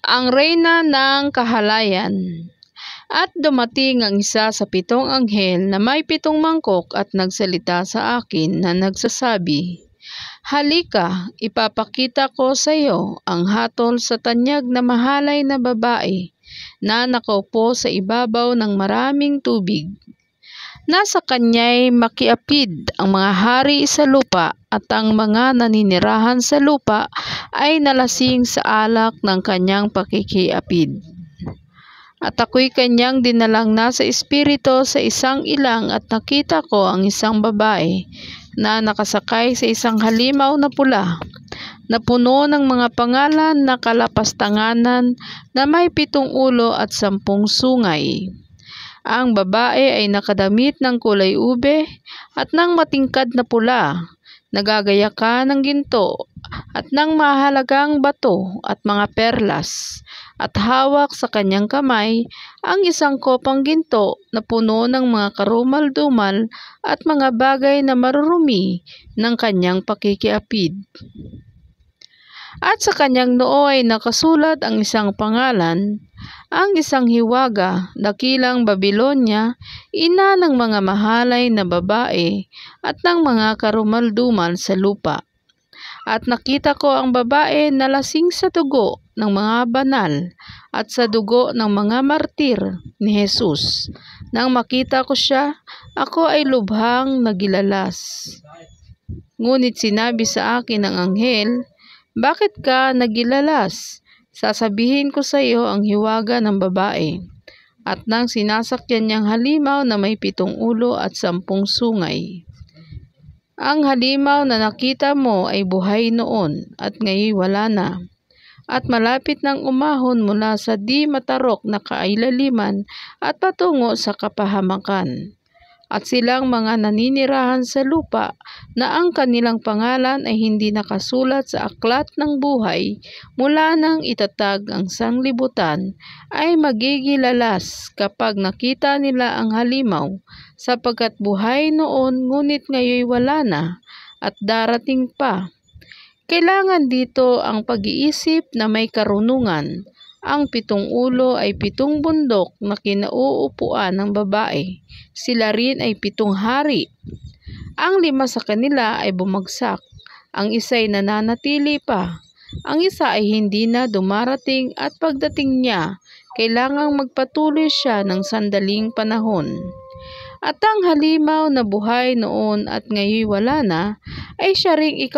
ang reyna ng kahalayan. At dumating ang isa sa 7 anghel na may 7 mangkok at nagsalita sa akin na nagsasabi, "Halika, ipapakita ko sa iyo ang hatol sa tanyag na mahalay na babae na nakaupo sa ibabaw ng maraming tubig. Nasa kanya'y makiapid ang mga hari sa lupa at ang mga naninirahan sa lupa ay nalasing sa alak ng kanyang pakikiapid. At ako'y kanyang dinalang nasa espiritu sa isang ilang at nakita ko ang isang babae na nakasakay sa isang halimaw na pula na puno ng mga pangalan na kalapastanganan na may 7 ulo at 10 sungay. Ang babae ay nakadamit ng kulay ube at ng matingkad na pula, nagagayakan ng ginto at ng mahalagang bato at mga perlas, at hawak sa kanyang kamay ang isang kopang ginto na puno ng mga karumal-dumal at mga bagay na marurumi ng kanyang pakikiapid. At sa kanyang noo ay nakasulat ang isang pangalan, ang isang hiwaga, dakilang Babilonya, ina ng mga mahalay na babae at ng mga karumal-dumal sa lupa. At nakita ko ang babae na lasing sa dugo ng mga banal at sa dugo ng mga martir ni Jesus. Nang makita ko siya, ako ay lubhang nagilalas. Ngunit sinabi sa akin ng anghel, "Bakit ka nagilalas? Sasabihin ko sa iyo ang hiwaga ng babae at ng sinasakyan niyang halimaw na may 7 ulo at 10 sungay. Ang halimaw na nakita mo ay buhay noon at ngayon wala na, at malapit nang umahon mula sa di matarok na kailaliman at patungo sa kapahamakan. At silang mga naninirahan sa lupa na ang kanilang pangalan ay hindi nakasulat sa aklat ng buhay mula nang itatag ang sanglibutan ay magigilalas kapag nakita nila ang halimaw, sapagkat buhay noon ngunit ngayon wala na at darating pa. Kailangan dito ang pag-iisip na may karunungan. Ang 7 ulo ay 7 bundok na kinauupuan ng babae. Sila rin ay 7 hari. Ang 5 sa kanila ay bumagsak. Ang isa'y nananatili pa. Ang isa ay hindi na dumarating at pagdating niya, kailangang magpatuloy siya ng sandaling panahon. At ang halimaw na buhay noon at ngayon wala na, ay siya ring 8,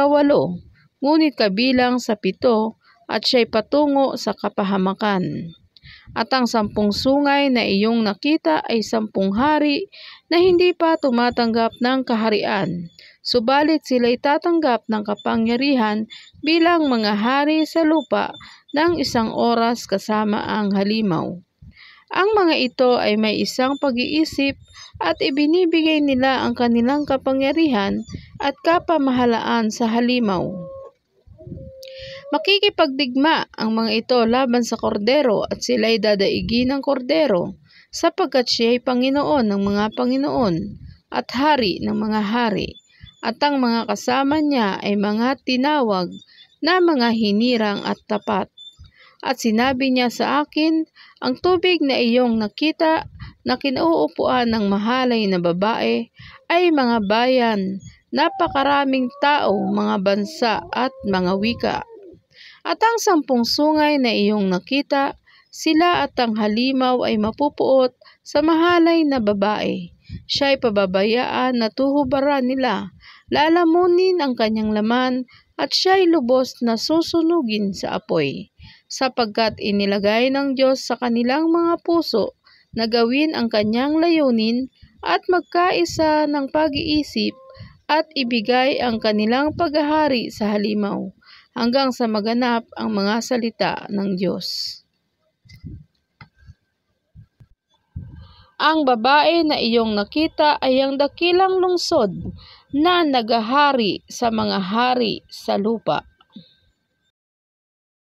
ngunit kabilang sa 7 at siya'y patungo sa kapahamakan. At ang 10 sungay na iyong nakita ay 10 hari na hindi pa tumatanggap ng kaharian, subalit sila'y tatanggap ng kapangyarihan bilang mga hari sa lupa ng 1 oras kasama ang halimaw. Ang mga ito ay may isang pag-iisip at ibinibigay nila ang kanilang kapangyarihan at kapamahalaan sa halimaw. Makikipagdigma ang mga ito laban sa kordero at sila'y dadaigin ng kordero, sapagkat siya'y Panginoon ng mga Panginoon at Hari ng mga hari, at ang mga kasama niya ay mga tinawag na mga hinirang at tapat. At sinabi niya sa akin, ang tubig na iyong nakita na kinauupuan ng mahalay na babae ay mga bayan, napakaraming tao, mga bansa at mga wika. At ang 10 sungay na iyong nakita, sila at ang halimaw ay mapupuot sa mahalay na babae. Siya'y pababayaan na tuhubaran nila, lalamunin ang kanyang laman at siya'y lubos na susunugin sa apoy, sapagkat inilagay ng Diyos sa kanilang mga puso na gawin ang kanyang layunin at magkaisa ng pag-iisip at ibigay ang kanilang paghahari sa halimaw, hanggang sa maganap ang mga salita ng Diyos. Ang babae na iyong nakita ay ang dakilang lungsod na nagahari sa mga hari sa lupa.